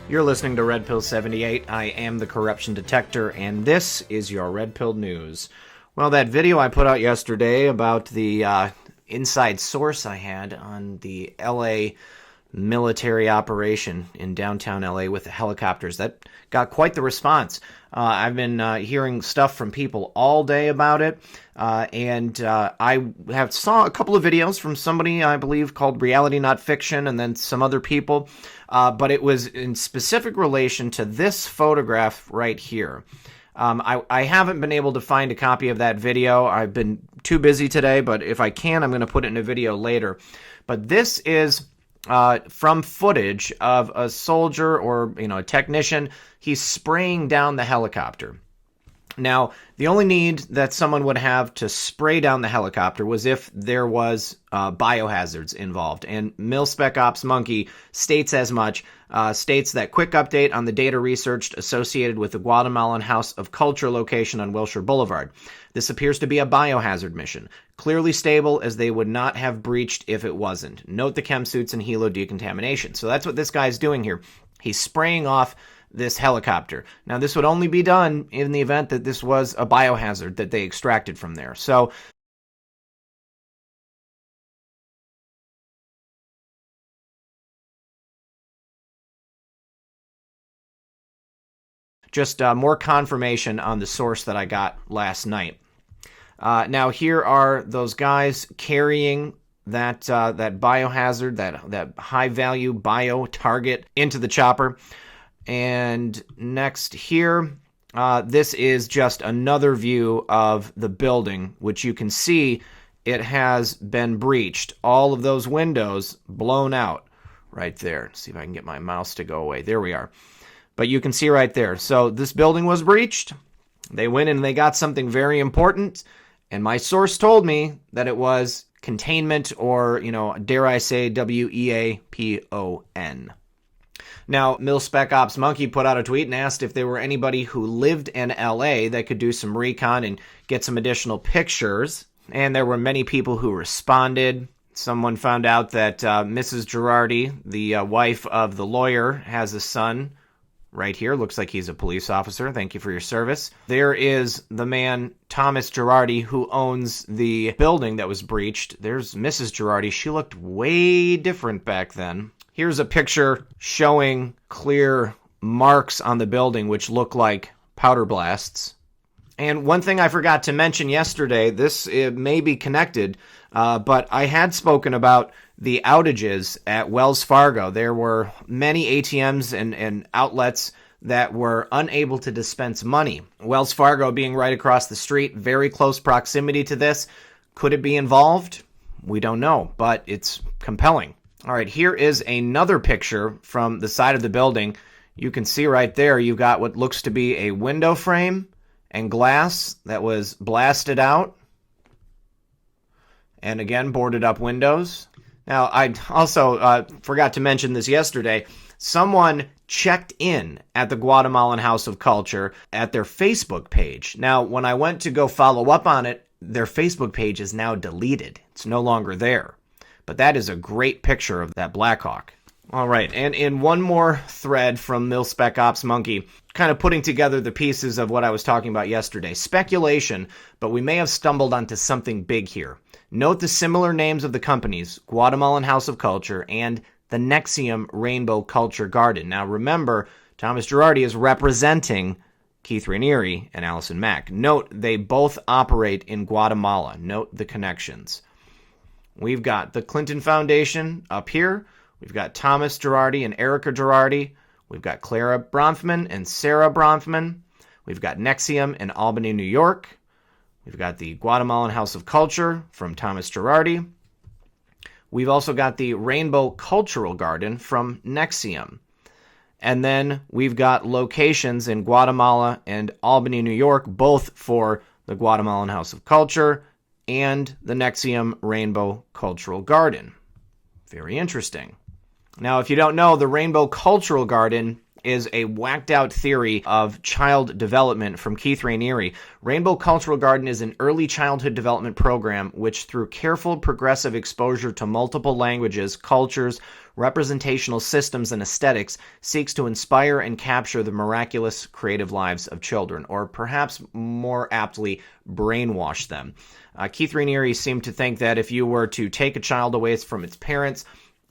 You're listening to Red Pill 78. I am the corruption detector, and this is your Red Pill News. Well, that video I put out yesterday about the inside source I had on the LA military operation in downtown LA with the helicopters, that got quite the response. I've been hearing stuff from people all day about it, and I have saw a couple of videos from somebody I believe called Reality Not Fiction, and then some other people, but it was in specific relation to this photograph right here. I haven't been able to find a copy of that video. I've been too busy today, but if I can, I'm going to put it in a video later. But this is from footage of a soldier or, a technician. He's spraying down the helicopter. Now, the only need that someone would have to spray down the helicopter was if there was biohazards involved. And Mil Spec OPS Monkey states as much, states that quick update on the data researched associated with the Guatemalan House of Culture location on Wilshire Boulevard. This appears to be a biohazard mission, clearly stable as they would not have breached if it wasn't. Note the chem suits and helo decontamination. So that's what this guy's doing here. He's spraying off this helicopter. Now, this would only be done in the event that this was a biohazard that they extracted from there. So just more confirmation on the source that I got last night. Now, here are those guys carrying that biohazard, that high-value bio target into the chopper. And next here, this is just another view of the building, which you can see it has been breached. All of those windows blown out right there. Let's see if I can get my mouse to go away. There we are. But you can see right there. So this building was breached. They went and they got something very important. And my source told me that it was containment, or, dare I say, WEAPON. Now, Mil Spec Ops Monkey put out a tweet and asked if there were anybody who lived in LA that could do some recon and get some additional pictures. And there were many people who responded. Someone found out that Mrs. Girardi, the wife of the lawyer, has a son right here. Looks like he's a police officer. Thank you for your service. There is the man, Thomas Girardi, who owns the building that was breached. There's Mrs. Girardi. She looked way different back then. Here's a picture showing clear marks on the building, which look like powder blasts. And one thing I forgot to mention yesterday, it may be connected, but I had spoken about the outages at Wells Fargo. There were many ATMs and outlets that were unable to dispense money. Wells Fargo being right across the street, very close proximity to this. Could it be involved? We don't know, but it's compelling. All right, here is another picture from the side of the building. You can see right there, you've got what looks to be a window frame and glass that was blasted out. And again, boarded up windows. Now, I also forgot to mention this yesterday. Someone checked in at the Guatemalan House of Culture at their Facebook page. Now, when I went to go follow up on it, their Facebook page is now deleted. It's no longer there. But that is a great picture of that Blackhawk. All right, and in one more thread from Mil Spec Ops Monkey, kind of putting together the pieces of what I was talking about yesterday. Speculation, but we may have stumbled onto something big here. Note the similar names of the companies, Guatemalan House of Culture and the Nexium Rainbow Culture Garden. Now remember, Thomas Girardi is representing Keith Raniere and Allison Mack. Note they both operate in Guatemala. Note the connections. We've got the Clinton Foundation up here. We've got Thomas Girardi and Erica Girardi. We've got Clara Bronfman and Sarah Bronfman. We've got Nexium in Albany, New York. We've got the Guatemalan House of Culture from Thomas Girardi. We've also got the Rainbow Cultural Garden from Nexium. And then we've got locations in Guatemala and Albany, New York, both for the Guatemalan House of Culture and the Nexium Rainbow Cultural Garden. Very interesting. Now, if you don't know, the Rainbow Cultural Garden is a whacked-out theory of child development from Keith Raniere. Rainbow Cultural Garden is an early childhood development program which, through careful progressive exposure to multiple languages, cultures, representational systems and aesthetics seeks to inspire and capture the miraculous creative lives of children, or perhaps more aptly, brainwash them. Keith Raniere seemed to think that if you were to take a child away from its parents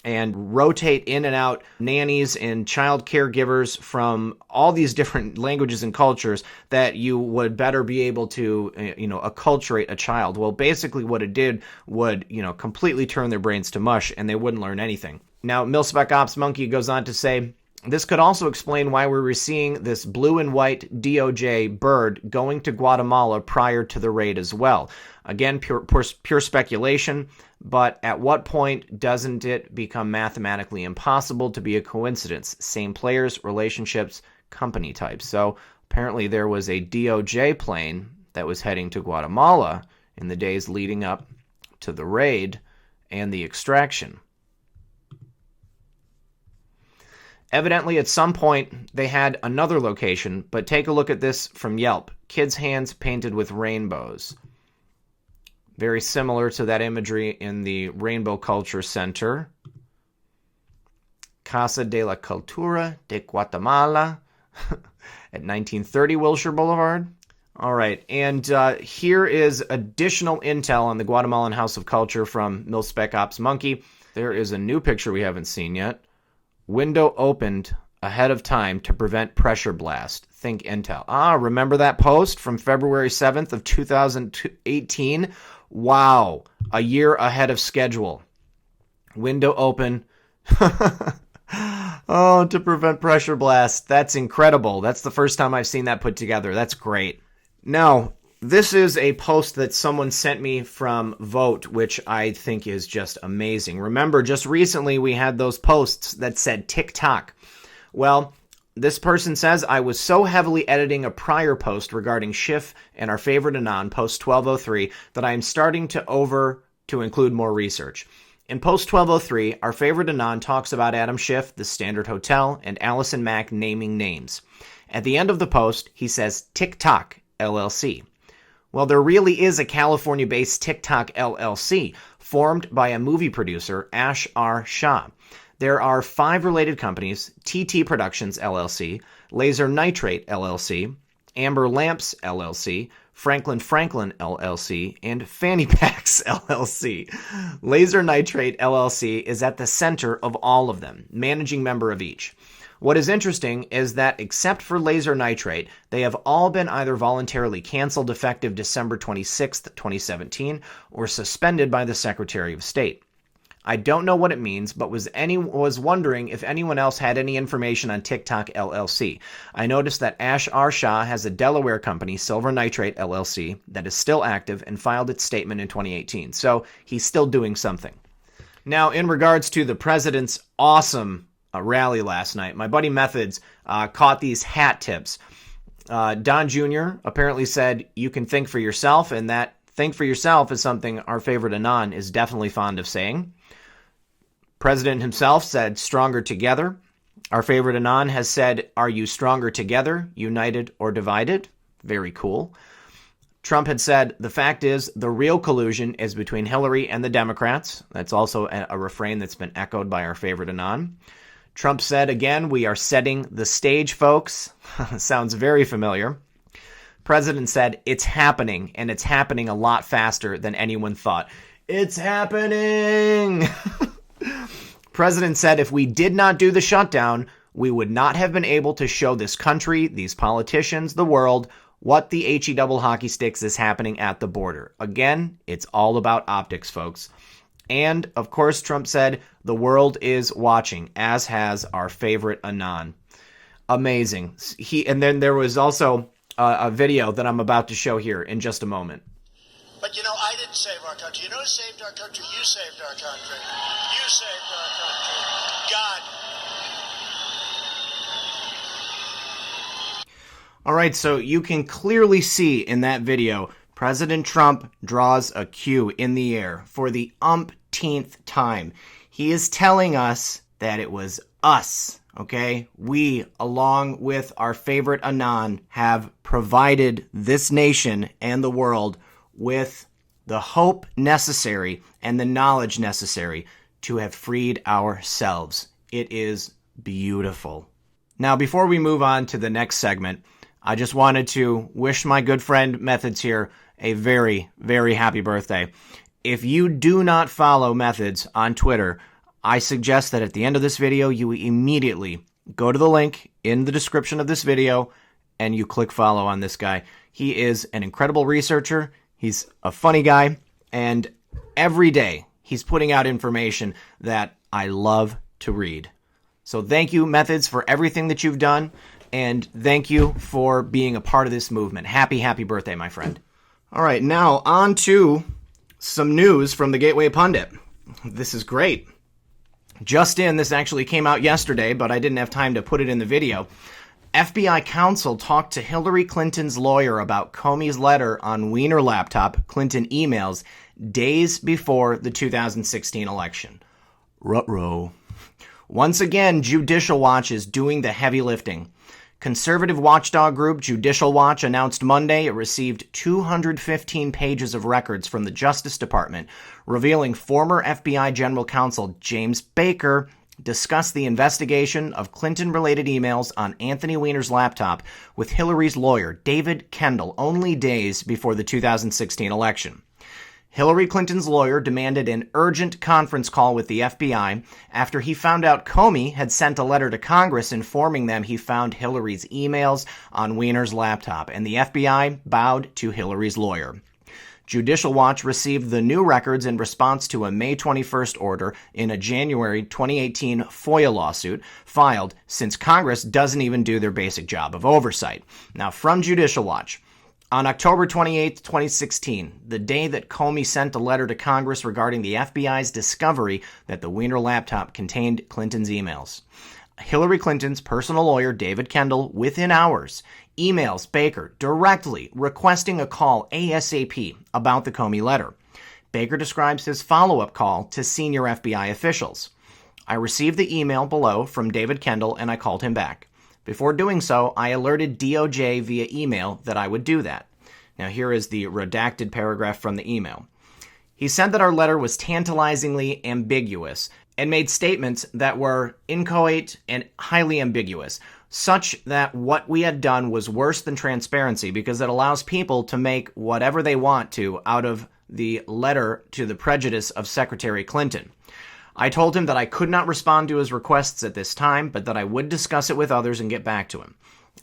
and rotate in and out nannies and child caregivers from all these different languages and cultures, that you would better be able to, acculturate a child. Well, basically what it did would, completely turn their brains to mush, and they wouldn't learn anything. Now, Mil Spec OPS Monkey goes on to say, this could also explain why we were seeing this blue and white DOJ bird going to Guatemala prior to the raid as well. Again, pure speculation, but at what point doesn't it become mathematically impossible to be a coincidence? Same players, relationships, company types. So apparently there was a DOJ plane that was heading to Guatemala in the days leading up to the raid and the extraction. Evidently, at some point, they had another location, but take a look at this from Yelp. Kids' hands painted with rainbows. Very similar to that imagery in the Rainbow Culture Center. Casa de la Cultura de Guatemala at 1930 Wilshire Boulevard. All right, and here is additional intel on the Guatemalan House of Culture from Mil Spec Ops Monkey. There is a new picture we haven't seen yet. Window opened ahead of time to prevent pressure blast. Think intel. Remember that post from February 7th of 2018? Wow, a year ahead of schedule. Window open. To prevent pressure blast. That's incredible. That's the first time I've seen that put together. That's great. Now, this is a post that someone sent me from Vote, which I think is just amazing. Remember, just recently we had those posts that said TikTok. Well, this person says, I was so heavily editing a prior post regarding Schiff and our favorite Anon, post 1203, that I am starting to include more research. In post 1203, our favorite Anon talks about Adam Schiff, the Standard Hotel, and Allison Mack naming names. At the end of the post, he says TikTok LLC. Well, there really is a California-based TikTok LLC formed by a movie producer, Ash R. Shah. There are 5 related companies: TT Productions LLC, Laser Nitrate LLC, Amber Lamps LLC, Franklin LLC, and Fanny Packs LLC. Laser Nitrate LLC is at the center of all of them, managing member of each. What is interesting is that except for Laser Nitrate, they have all been either voluntarily canceled effective December 26, 2017, or suspended by the Secretary of State. I don't know what it means, but was wondering if anyone else had any information on TikTok LLC. I noticed that Ash R. Shah has a Delaware company, Silver Nitrate LLC, that is still active and filed its statement in 2018. So he's still doing something. Now, in regards to the president's awesome rally last night, my buddy Methods caught these hat tips. Don Jr. apparently said, you can think for yourself, and that think for yourself is something our favorite Anon is definitely fond of saying. President himself said, stronger together. Our favorite Anon has said, are you stronger together, united, or divided? Very cool. Trump had said, the fact is, the real collusion is between Hillary and the Democrats. That's also a refrain that's been echoed by our favorite Anon. Trump said, again, we are setting the stage, folks. Sounds very familiar. President said, it's happening, and it's happening a lot faster than anyone thought. It's happening! President said, if we did not do the shutdown, we would not have been able to show this country, these politicians, the world, what the HE double hockey sticks is happening at the border. Again, it's all about optics, folks. And, of course, Trump said, the world is watching, as has our favorite Anon. Amazing. And then there was also a video that I'm about to show here in just a moment. But, I didn't save our country. You know who saved our country? You saved our country. You saved our country. God. All right, so you can clearly see in that video, President Trump draws a Q in the air for the umpteenth time. He is telling us that it was us, okay? We, along with our favorite Anon, have provided this nation and the world with the hope necessary and the knowledge necessary to have freed ourselves. It is beautiful. Now, before we move on to the next segment, I just wanted to wish my good friend Methods here a very, very happy birthday. If you do not follow Methods on Twitter, I suggest that at the end of this video, you immediately go to the link in the description of this video and you click follow on this guy. He is an incredible researcher. He's a funny guy. And every day he's putting out information that I love to read. So thank you, Methods, for everything that you've done. And thank you for being a part of this movement. Happy, happy birthday, my friend. All right, now on to some news from the Gateway Pundit. This is great. Just in, this actually came out yesterday, but I didn't have time to put it in the video. FBI counsel talked to Hillary Clinton's lawyer about Comey's letter on Wiener laptop Clinton emails days before the 2016 election. Ruh-roh. Once again, Judicial Watch is doing the heavy lifting. Conservative watchdog group Judicial Watch announced Monday it received 215 pages of records from the Justice Department, revealing former FBI General Counsel James Baker discussed the investigation of Clinton-related emails on Anthony Weiner's laptop with Hillary's lawyer, David Kendall, only days before the 2016 election. Hillary Clinton's lawyer demanded an urgent conference call with the FBI after he found out Comey had sent a letter to Congress informing them he found Hillary's emails on Weiner's laptop, and the FBI bowed to Hillary's lawyer. Judicial Watch received the new records in response to a May 21st order in a January 2018 FOIA lawsuit filed since Congress doesn't even do their basic job of oversight. Now, from Judicial Watch, on October 28, 2016, the day that Comey sent a letter to Congress regarding the FBI's discovery that the Weiner laptop contained Clinton's emails, Hillary Clinton's personal lawyer, David Kendall, within hours, emails Baker directly requesting a call ASAP about the Comey letter. Baker describes his follow-up call to senior FBI officials. I received the email below from David Kendall and I called him back. Before doing so, I alerted DOJ via email that I would do that. Now here is the redacted paragraph from the email. He said that our letter was tantalizingly ambiguous and made statements that were inchoate and highly ambiguous, such that what we had done was worse than transparency because it allows people to make whatever they want to out of the letter to the prejudice of Secretary Clinton. I told him that I could not respond to his requests at this time, but that I would discuss it with others and get back to him.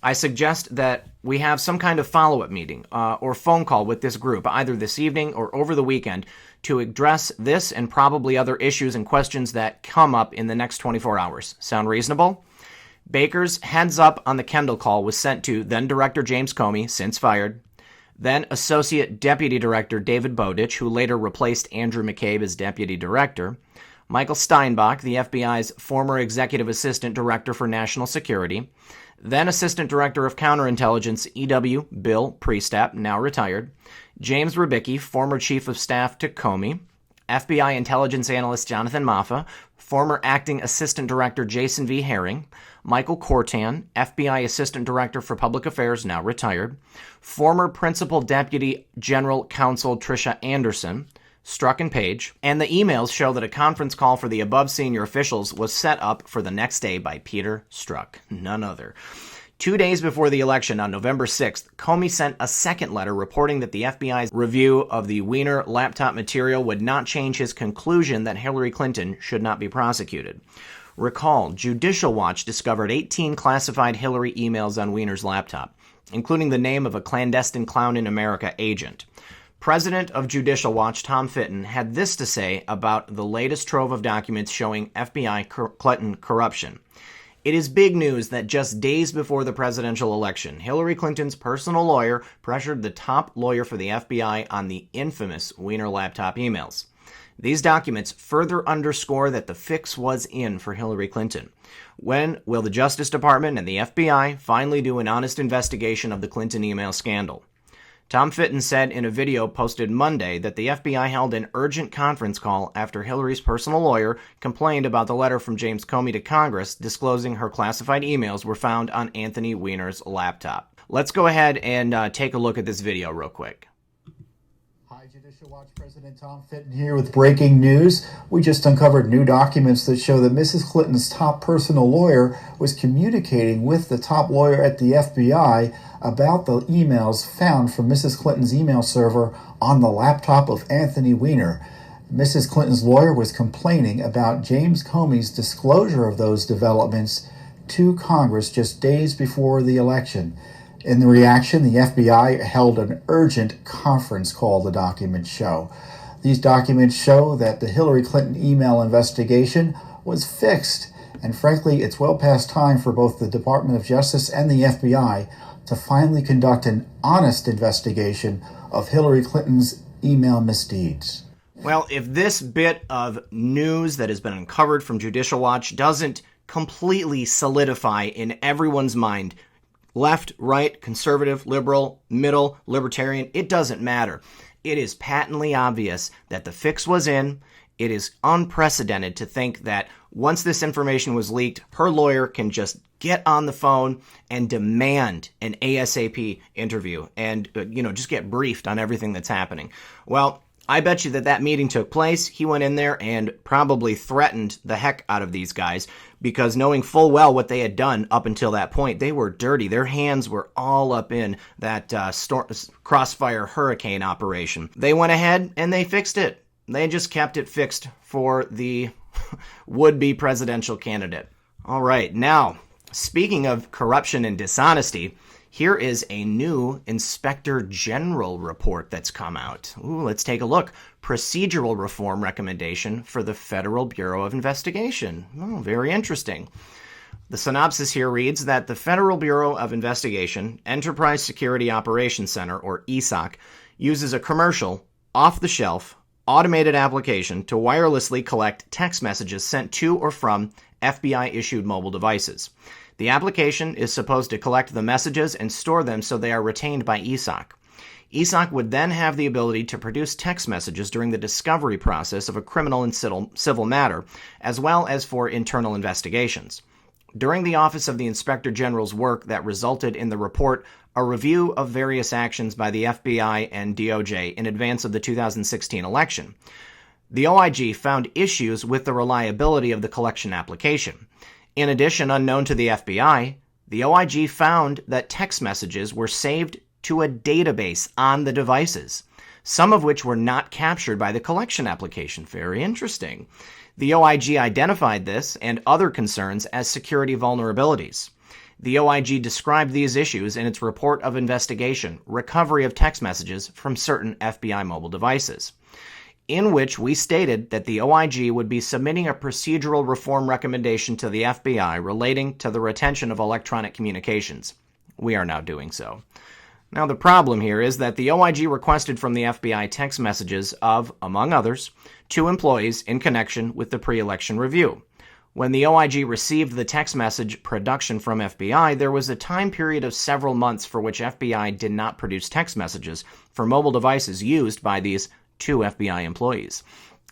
I suggest that we have some kind of follow-up meeting or phone call with this group, either this evening or over the weekend, to address this and probably other issues and questions that come up in the next 24 hours. Sound reasonable? Baker's heads up on the Kendall call was sent to then-Director James Comey, since fired, then Associate Deputy Director David Bowditch, who later replaced Andrew McCabe as Deputy Director, Michael Steinbach, the FBI's former Executive Assistant Director for National Security, then Assistant Director of Counterintelligence EW Bill Priestap, now retired, James Rybicki, former Chief of Staff to Comey, FBI Intelligence Analyst Jonathan Maffa, former Acting Assistant Director Jason V. Herring, Michael Cortan, FBI Assistant Director for Public Affairs, now retired, former Principal Deputy General Counsel Tricia Anderson, Strzok and Page, and the emails show that a conference call for the above senior officials was set up for the next day by Peter Strzok, none other. 2 days before the election, on November 6th, Comey sent a second letter reporting that the FBI's review of the Weiner laptop material would not change his conclusion that Hillary Clinton should not be prosecuted. Recall, Judicial Watch discovered 18 classified Hillary emails on Weiner's laptop, including the name of a clandestine clown in America agent. President of Judicial Watch, Tom Fitton, had this to say about the latest trove of documents showing FBI Clinton corruption. It is big news that just days before the presidential election, Hillary Clinton's personal lawyer pressured the top lawyer for the FBI on the infamous Weiner laptop emails. These documents further underscore that the fix was in for Hillary Clinton. When will the Justice Department and the FBI finally do an honest investigation of the Clinton email scandal? Tom Fitton said in a video posted Monday that the FBI held an urgent conference call after Hillary's personal lawyer complained about the letter from James Comey to Congress disclosing her classified emails were found on Anthony Weiner's laptop. Let's go ahead and take a look at this video real quick. Hi, Hi, Judicial Watch President Tom Fitton here with breaking news. We just uncovered new documents that show that Mrs. Clinton's top personal lawyer was communicating with the top lawyer at the FBI about the emails found from Mrs. Clinton's email server on the laptop of Anthony Weiner. Mrs. Clinton's lawyer was complaining about James Comey's disclosure of those developments to Congress just days before the election. In the reaction, the FBI held an urgent conference call, the documents show. These documents show that the Hillary Clinton email investigation was fixed, and frankly, it's well past time for both the Department of Justice and the FBI to finally conduct an honest investigation of Hillary Clinton's email misdeeds. Well, if this bit of news that has been uncovered from Judicial Watch doesn't completely solidify in everyone's mind left, right, conservative, liberal, middle, libertarian, it doesn't matter. It is patently obvious that the fix was in. It is unprecedented to think that once this information was leaked, her lawyer can just get on the phone and demand an ASAP interview and, just get briefed on everything that's happening. Well, I bet you that meeting took place. He went in there and probably threatened the heck out of these guys because knowing full well what they had done up until that point, they were dirty. Their hands were all up in that crossfire hurricane operation. They went ahead and they fixed it. They just kept it fixed for the would-be presidential candidate. All right, now, speaking of corruption and dishonesty, here is a new Inspector General report that's come out. Ooh, let's take a look. Procedural reform recommendation for the Federal Bureau of Investigation. Oh, very interesting. The synopsis here reads that the Federal Bureau of Investigation Enterprise Security Operations Center, or ESOC, uses a commercial, off-the-shelf, automated application to wirelessly collect text messages sent to or from FBI-issued mobile devices. The application is supposed to collect the messages and store them so they are retained by ESOC. ESOC would then have the ability to produce text messages during the discovery process of a criminal and civil matter, as well as for internal investigations. During the Office of the Inspector General's work that resulted in the report, a review of various actions by the FBI and DOJ in advance of the 2016 election, the OIG found issues with the reliability of the collection application. In addition, unknown to the FBI, the OIG found that text messages were saved to a database on the devices, some of which were not captured by the collection application. Very interesting. The OIG identified this and other concerns as security vulnerabilities. The OIG described these issues in its report of investigation, Recovery of Text Messages from Certain FBI Mobile Devices, in which we stated that the OIG would be submitting a procedural reform recommendation to the FBI relating to the retention of electronic communications. We are now doing so. Now, the problem here is that the OIG requested from the FBI text messages of, among others, 2 employees in connection with the pre-election review. When the OIG received the text message production from FBI, there was a time period of several months for which FBI did not produce text messages for mobile devices used by these 2 FBI employees.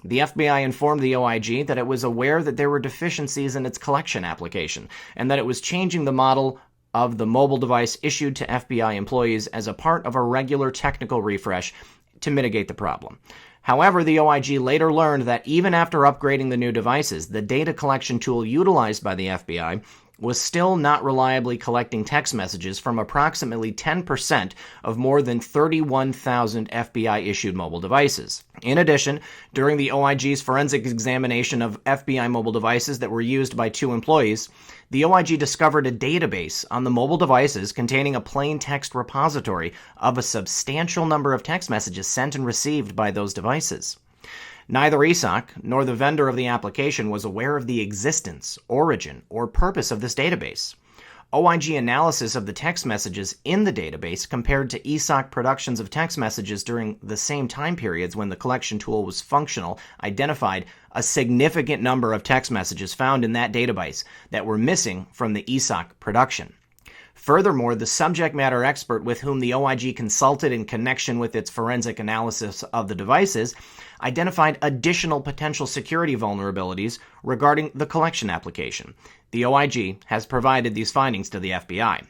The FBI informed the OIG that it was aware that there were deficiencies in its collection application and that it was changing the model of the mobile device issued to FBI employees as a part of a regular technical refresh to mitigate the problem. However, the OIG later learned that even after upgrading the new devices, the data collection tool utilized by the FBI was still not reliably collecting text messages from approximately 10% of more than 31,000 FBI-issued mobile devices. In addition, during the OIG's forensic examination of FBI mobile devices that were used by 2 employees, the OIG discovered a database on the mobile devices containing a plain text repository of a substantial number of text messages sent and received by those devices. Neither ESOC nor the vendor of the application was aware of the existence, origin, or purpose of this database. OIG analysis of the text messages in the database compared to ESOC productions of text messages during the same time periods when the collection tool was functional identified a significant number of text messages found in that database that were missing from the ESOC production. Furthermore, the subject matter expert with whom the OIG consulted in connection with its forensic analysis of the devices identified additional potential security vulnerabilities regarding the collection application. The OIG has provided these findings to the FBI.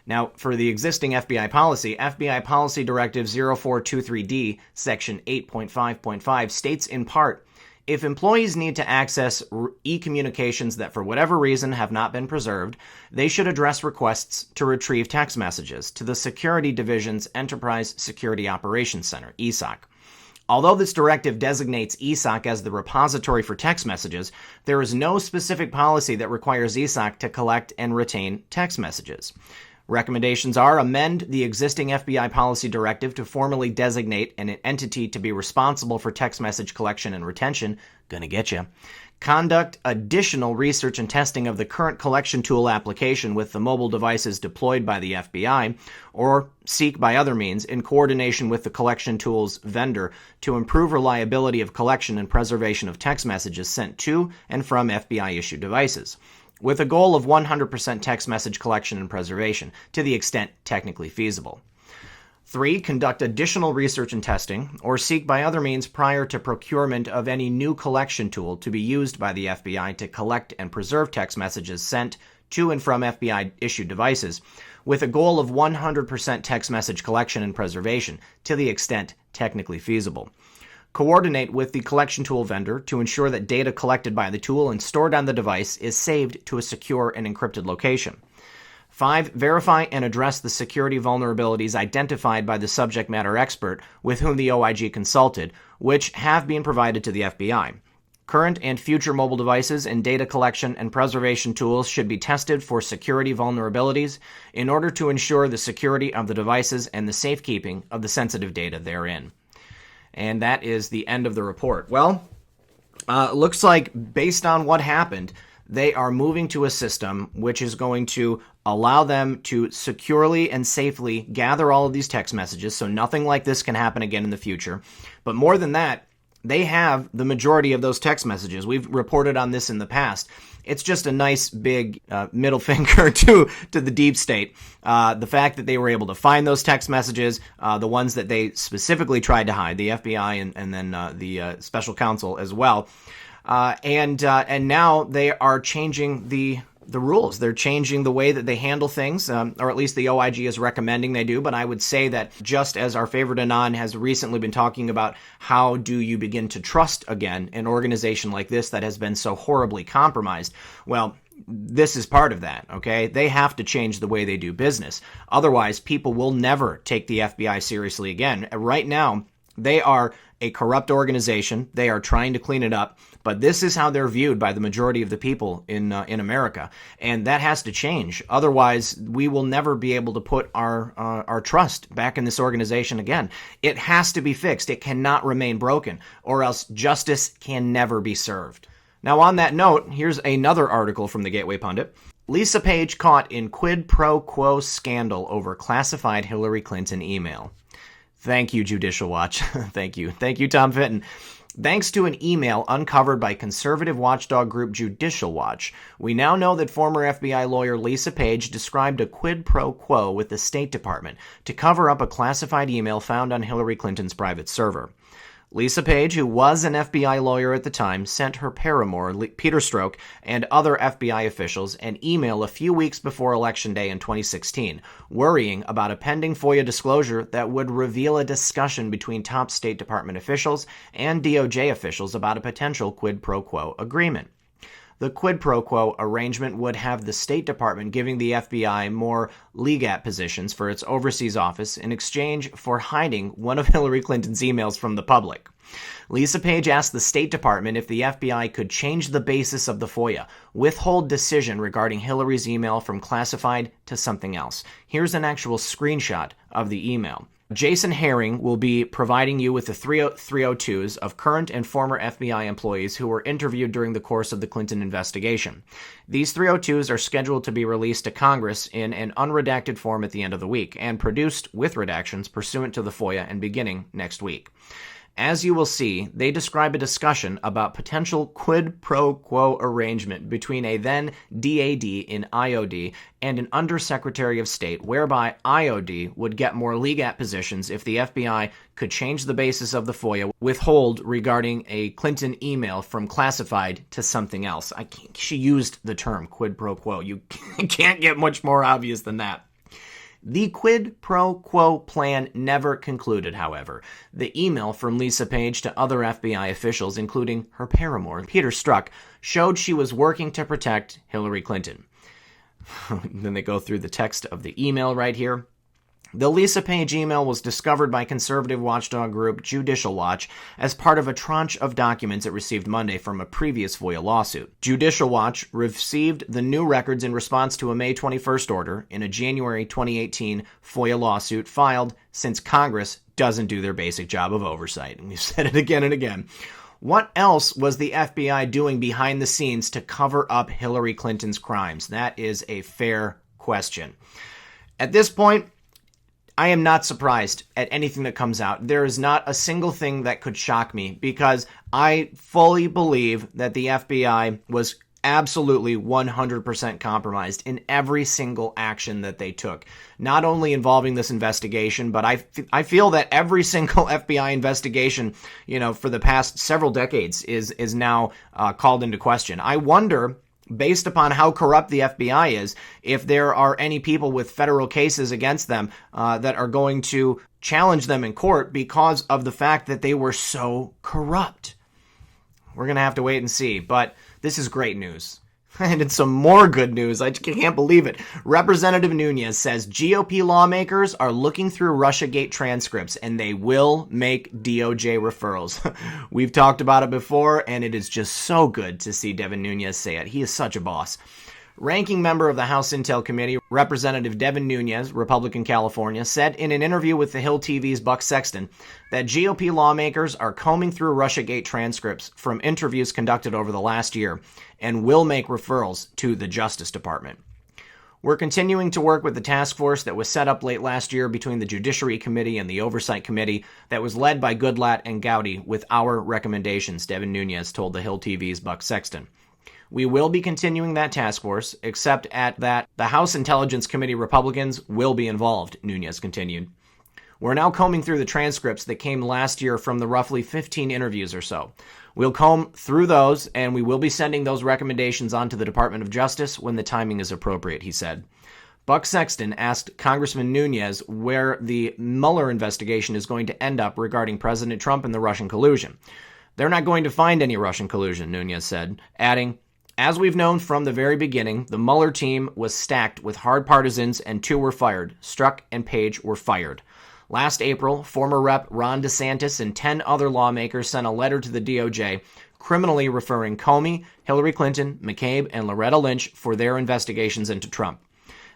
Now, for the existing FBI Policy Directive 0423D, Section 8.5.5 states in part, if employees need to access e-communications that for whatever reason have not been preserved, they should address requests to retrieve text messages to the Security Division's Enterprise Security Operations Center, ESOC. Although this directive designates ESOC as the repository for text messages, there is no specific policy that requires ESOC to collect and retain text messages. Recommendations are amend the existing FBI policy directive to formally designate an entity to be responsible for text message collection and retention. Gonna get you. Conduct additional research and testing of the current collection tool application with the mobile devices deployed by the FBI, or seek by other means, in coordination with the collection tool's vendor, to improve reliability of collection and preservation of text messages sent to and from FBI-issued devices, with a goal of 100% text message collection and preservation, to the extent technically feasible. 3. Conduct additional research and testing, or seek by other means prior to procurement of any new collection tool to be used by the FBI to collect and preserve text messages sent to and from FBI-issued devices, with a goal of 100% text message collection and preservation, to the extent technically feasible. Coordinate with the collection tool vendor to ensure that data collected by the tool and stored on the device is saved to a secure and encrypted location. 5. Verify and address the security vulnerabilities identified by the subject matter expert with whom the OIG consulted, which have been provided to the FBI. Current and future mobile devices and data collection and preservation tools should be tested for security vulnerabilities in order to ensure the security of the devices and the safekeeping of the sensitive data therein. And that is the end of the report. Well, looks like based on what happened, they are moving to a system which is going to allow them to securely and safely gather all of these text messages, so nothing like this can happen again in the future. But more than that, they have the majority of those text messages. We've reported on this in the past. It's just a nice big middle finger to the deep state. The fact that they were able to find those text messages, the ones that they specifically tried to hide, the FBI and then the special counsel as well. And now they are changing the rules. They're changing the way that they handle things, or at least the OIG is recommending they do. But I would say that just as our favorite Anon has recently been talking about how do you begin to trust again an organization like this that has been so horribly compromised, well, this is part of that, okay? They have to change the way they do business. Otherwise, people will never take the FBI seriously again. Right now, they are a corrupt organization. They are trying to clean it up, but this is how they're viewed by the majority of the people in America, and that has to change. Otherwise, we will never be able to put our trust back in this organization again. It has to be fixed. It cannot remain broken, or else justice can never be served. Now, on that note, here's another article from the Gateway Pundit. Lisa Page caught in quid pro quo scandal over classified Hillary Clinton email. Thank you, Judicial Watch. Thank you. Thank you, Tom Fitton. Thanks to an email uncovered by conservative watchdog group Judicial Watch, we now know that former FBI lawyer Lisa Page described a quid pro quo with the State Department to cover up a classified email found on Hillary Clinton's private server. Lisa Page, who was an FBI lawyer at the time, sent her paramour, Peter Strzok, and other FBI officials an email a few weeks before Election Day in 2016, worrying about a pending FOIA disclosure that would reveal a discussion between top State Department officials and DOJ officials about a potential quid pro quo agreement. The quid pro quo arrangement would have the State Department giving the FBI more legat positions for its overseas office in exchange for hiding one of Hillary Clinton's emails from the public. Lisa Page asked the State Department if the FBI could change the basis of the FOIA, withhold decision regarding Hillary's email from classified to something else. Here's an actual screenshot of the email. Jason Herring will be providing you with the 302s of current and former FBI employees who were interviewed during the course of the Clinton investigation. These 302s are scheduled to be released to Congress in an unredacted form at the end of the week and produced with redactions pursuant to the FOIA and beginning next week. As you will see, they describe a discussion about potential quid pro quo arrangement between a then DAD in IOD and an Undersecretary of State, whereby IOD would get more legat positions if the FBI could change the basis of the FOIA, withhold regarding a Clinton email from classified to something else. She used the term quid pro quo. You can't get much more obvious than that. The quid pro quo plan never concluded, however. The email from Lisa Page to other FBI officials, including her paramour, Peter Strzok, showed she was working to protect Hillary Clinton. Then they go through the text of the email right here. The Lisa Page email was discovered by conservative watchdog group Judicial Watch as part of a tranche of documents it received Monday from a previous FOIA lawsuit. Judicial Watch received the new records in response to a May 21st order in a January 2018 FOIA lawsuit filed since Congress doesn't do their basic job of oversight. And we've said it again and again. What else was the FBI doing behind the scenes to cover up Hillary Clinton's crimes? That is a fair question. At this point, I am not surprised at anything that comes out. There is not a single thing that could shock me because I fully believe that the FBI was absolutely 100% compromised in every single action that they took. Not only involving this investigation, but I feel that every single FBI investigation, for the past several decades is now called into question. I wonder, based upon how corrupt the FBI is, if there are any people with federal cases against them that are going to challenge them in court because of the fact that they were so corrupt. We're going to have to wait and see, but this is great news. And it's some more good news. I can't believe it. Representative Nunes says GOP lawmakers are looking through Russiagate transcripts and they will make DOJ referrals. We've talked about it before, and it is just so good to see Devin Nunes say it. He is such a boss. Ranking member of the House Intel Committee, Representative Devin Nunes, Republican California, said in an interview with The Hill TV's Buck Sexton that GOP lawmakers are combing through Russiagate transcripts from interviews conducted over the last year and will make referrals to the Justice Department. We're continuing to work with the task force that was set up late last year between the Judiciary Committee and the Oversight Committee that was led by Goodlatte and Gowdy with our recommendations, Devin Nunes told The Hill TV's Buck Sexton. We will be continuing that task force, except at that the House Intelligence Committee Republicans will be involved, Nunes continued. We're now combing through the transcripts that came last year from the roughly 15 interviews or so. We'll comb through those, and we will be sending those recommendations on to the Department of Justice when the timing is appropriate, he said. Buck Sexton asked Congressman Nunes where the Mueller investigation is going to end up regarding President Trump and the Russian collusion. They're not going to find any Russian collusion, Nunes said, adding, as we've known from the very beginning, the Mueller team was stacked with hard partisans and 2 were fired. Strzok and Page were fired. Last April, former Rep. Ron DeSantis and 10 other lawmakers sent a letter to the DOJ criminally referring Comey, Hillary Clinton, McCabe, and Loretta Lynch for their investigations into Trump.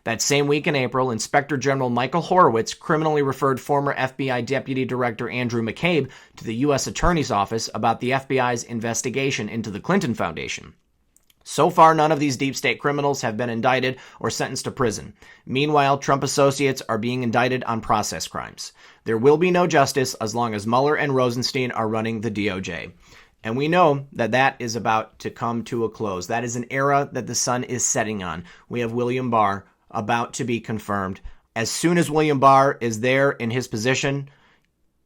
That same week in April, Inspector General Michael Horowitz criminally referred former FBI Deputy Director Andrew McCabe to the U.S. Attorney's Office about the FBI's investigation into the Clinton Foundation. So far, none of these deep state criminals have been indicted or sentenced to prison. Meanwhile, Trump associates are being indicted on process crimes. There will be no justice as long as Mueller and Rosenstein are running the DOJ. And we know that that is about to come to a close. That is an era that the sun is setting on. We have William Barr about to be confirmed. As soon as William Barr is there in his position,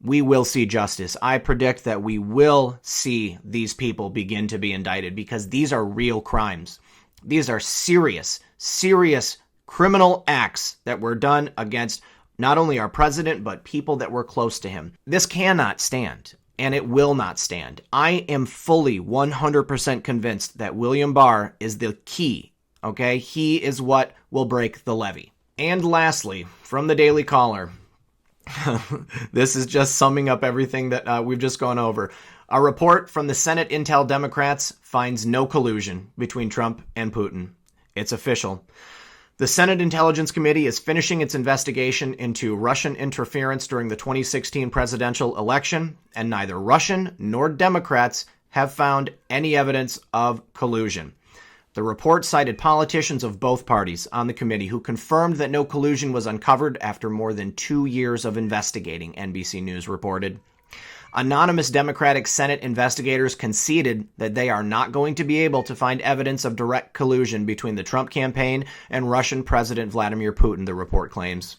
we will see justice. I predict that we will see these people begin to be indicted because these are real crimes. These are serious, serious criminal acts that were done against not only our president, but people that were close to him. This cannot stand, and it will not stand. I am fully 100% convinced that William Barr is the key, okay? He is what will break the levee. And lastly, from the Daily Caller, this is just summing up everything that we've just gone over. A report from the Senate Intel Democrats finds no collusion between Trump and Putin. It's official. The Senate Intelligence Committee is finishing its investigation into Russian interference during the 2016 presidential election, and neither Russian nor Democrats have found any evidence of collusion. The report cited politicians of both parties on the committee who confirmed that no collusion was uncovered after more than 2 years of investigating, NBC News reported. Anonymous Democratic Senate investigators conceded that they are not going to be able to find evidence of direct collusion between the Trump campaign and Russian President Vladimir Putin, the report claims.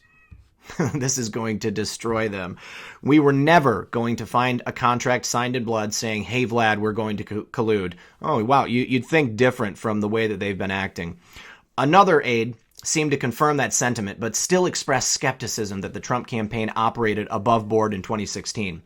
This is going to destroy them. We were never going to find a contract signed in blood saying, hey, Vlad, we're going to collude. Oh, wow, you'd think different from the way that they've been acting. Another aide seemed to confirm that sentiment, but still expressed skepticism that the Trump campaign operated above board in 2016.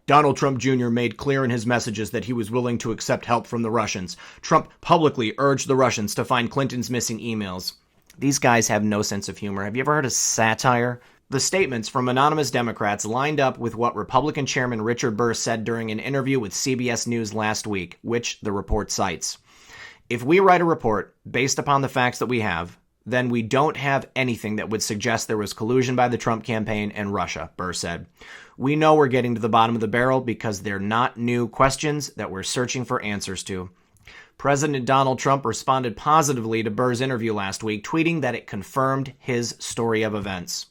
Donald Trump Jr. made clear in his messages that he was willing to accept help from the Russians. Trump publicly urged the Russians to find Clinton's missing emails. These guys have no sense of humor. Have you ever heard of satire? The statements from anonymous Democrats lined up with what Republican Chairman Richard Burr said during an interview with CBS News last week, which the report cites. If we write a report based upon the facts that we have, then we don't have anything that would suggest there was collusion by the Trump campaign and Russia, Burr said. We know we're getting to the bottom of the barrel because they're not new questions that we're searching for answers to. President Donald Trump responded positively to Burr's interview last week, tweeting that it confirmed his story of events.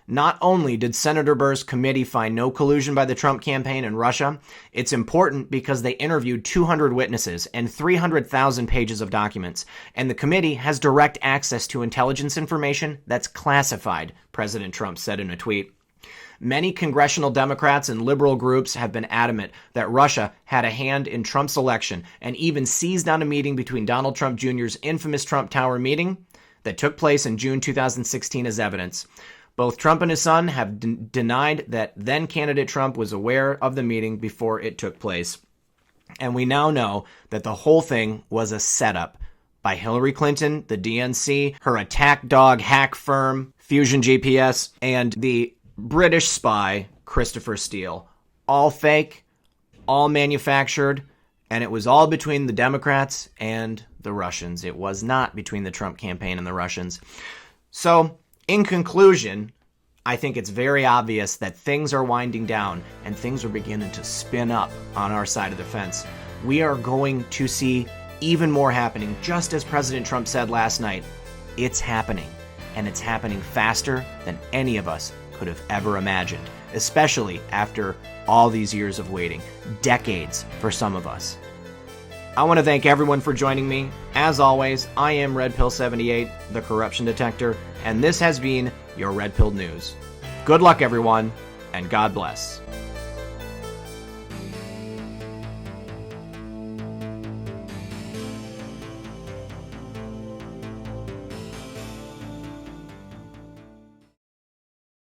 Not only did Senator Burr's committee find no collusion by the Trump campaign and Russia, it's important because they interviewed 200 witnesses and 300,000 pages of documents, and the committee has direct access to intelligence information that's classified, President Trump said in a tweet. Many congressional Democrats and liberal groups have been adamant that Russia had a hand in Trump's election and even seized on a meeting between Donald Trump Jr.'s infamous Trump Tower meeting that took place in June 2016 as evidence. Both Trump and his son have denied that then-candidate Trump was aware of the meeting before it took place. And we now know that the whole thing was a setup by Hillary Clinton, the DNC, her attack dog hack firm, Fusion GPS, and the British spy, Christopher Steele. All fake, all manufactured, and it was all between the Democrats and the Russians. It was not between the Trump campaign and the Russians. So, in conclusion, I think it's very obvious that things are winding down and things are beginning to spin up on our side of the fence. We are going to see even more happening, just as President Trump said last night. It's happening, and it's happening faster than any of us could have ever imagined, especially after all these years of waiting, decades for some of us. I want to thank everyone for joining me. As always, I am Red Pill 78, the corruption detector, and this has been your Red Pill News. Good luck, everyone, and God bless.